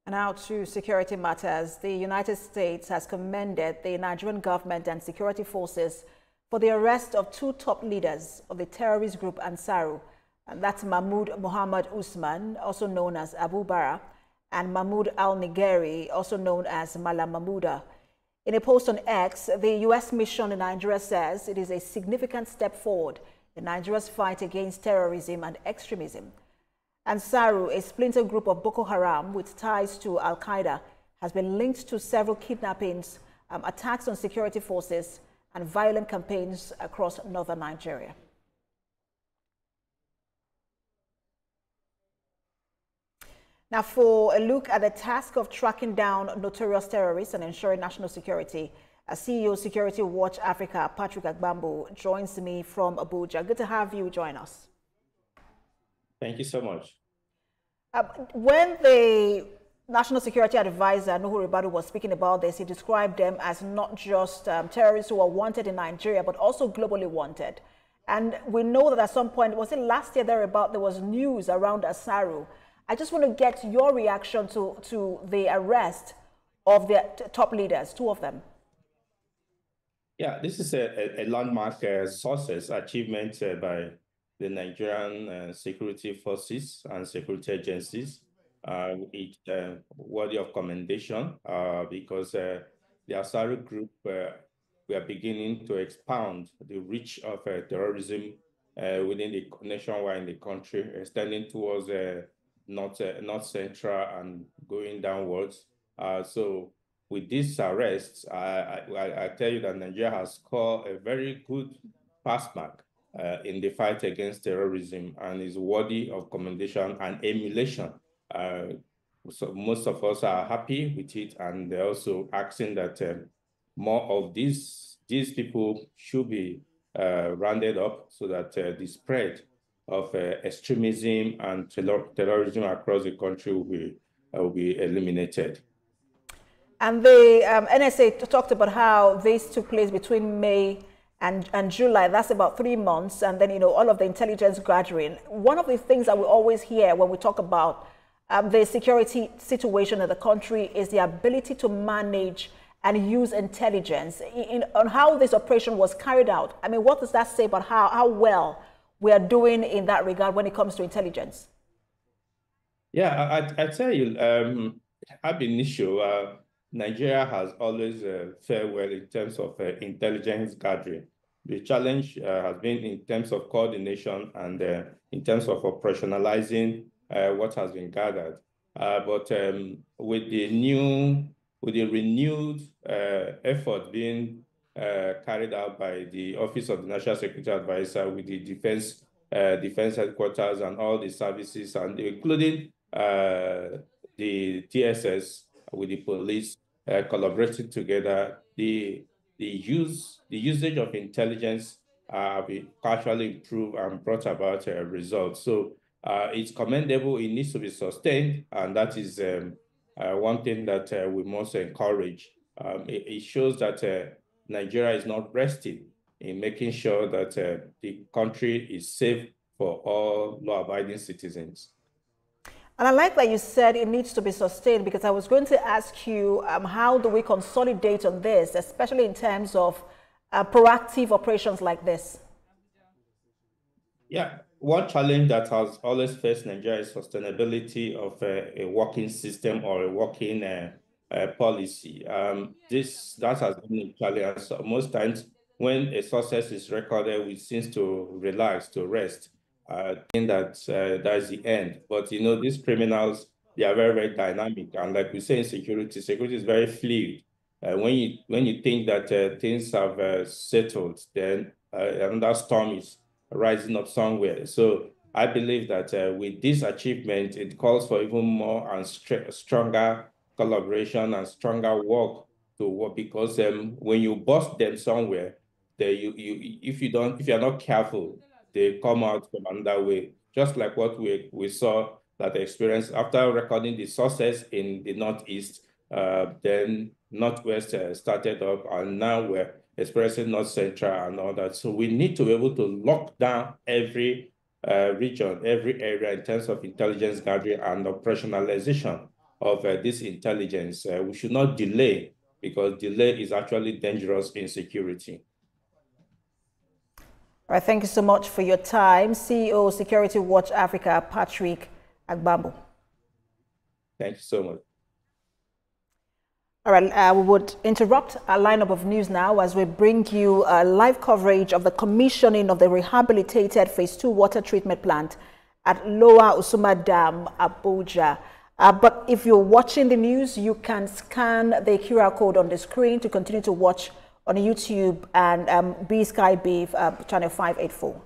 Now to security matters. The United States has commended the Nigerian government and security forces for the arrest of two top leaders of the terrorist group Ansaru. And that's Mahmoud Muhammad Usman, also known as Abu Bara, and Mahmoud Al-Nigeri, also known as Malam Mahmouda. In a post on X, the U.S. mission in Nigeria says it is a significant step forward in Nigeria's fight against terrorism and extremism. Ansaru, a splinter group of Boko Haram with ties to Al-Qaeda, has been linked to several kidnappings, attacks on security forces, and violent campaigns across northern Nigeria. Now, for a look at the task of tracking down notorious terrorists and ensuring national security, CEO Security Watch Africa, Patrick Agbambu, joins me from Abuja. Good to have you join us. Thank you so much. When the National Security Advisor, Nuhu Ribadu, was speaking about this, he described them as not just terrorists who are wanted in Nigeria, but also globally wanted. And we know that at some point, was it last year thereabout, there was news around Ansaru. I just want to get your reaction to the arrest of the top leaders, two of them. Yeah, this is a landmark success achievement by the Nigerian security forces and security agencies. It's worthy of commendation because the Ansaru group, we are beginning to expound the reach of terrorism within the nationwide in the country, extending towards North Central and going downwards. So with these arrests, I tell you that Nigeria has scored a very good pass mark in the fight against terrorism and is worthy of commendation and emulation. So most of us are happy with it, and they're also asking that more of these people should be rounded up so that the spread of extremism and terrorism across the country will be eliminated. And the NSA talked about how this took place between May and July. That's about 3 months. And then, all of the intelligence gathering. One of the things that we always hear when we talk about the security situation in the country is the ability to manage and use intelligence on how this operation was carried out. I mean, what does that say about how well we are doing in that regard when it comes to intelligence? Yeah, I tell you, ab initio, Nigeria has always fared well in terms of intelligence gathering. The challenge has been in terms of coordination and in terms of operationalizing what has been gathered. But with the renewed effort being carried out by the Office of the National Security Advisor with the defense headquarters and all the services, and including the TSS with the police collaborating together, the usage of intelligence will partially improve and brought about results. So it's commendable. It needs to be sustained, and that is one thing that we must encourage. It shows that Nigeria is not resting in making sure that the country is safe for all law-abiding citizens. And I like that you said it needs to be sustained, because I was going to ask you, how do we consolidate on this, especially in terms of proactive operations like this? Yeah, one challenge that has always faced Nigeria is sustainability of a working system or a working policy. That has been a challenge. So most times when a success is recorded, we seem to relax, to rest. I think that that's the end. But these criminals, they are very, very dynamic, and like we say in security is very fluid. When you think that things have settled, then another storm is rising up somewhere. So I believe that with this achievement, it calls for even more and stronger collaboration and stronger work to work, because when you bust them somewhere, if you're not careful, they come out from another way, just like what we saw that experience after recording the success in the Northeast. Then Northwest started up, and now we're experiencing North Central and all that. So we need to be able to lock down every region, every area in terms of intelligence gathering and operationalization of this intelligence. We should not delay, because delay is actually dangerous in security. All right, thank you so much for your time. CEO, Security Watch Africa, Patrick Agbambu. Thank you so much. All right, we would interrupt our lineup of news now as we bring you live coverage of the commissioning of the rehabilitated Phase 2 water treatment plant at Lower Usuma Dam, Abuja. But if you're watching the news, you can scan the QR code on the screen to continue to watch on YouTube and B Sky Beef channel 584.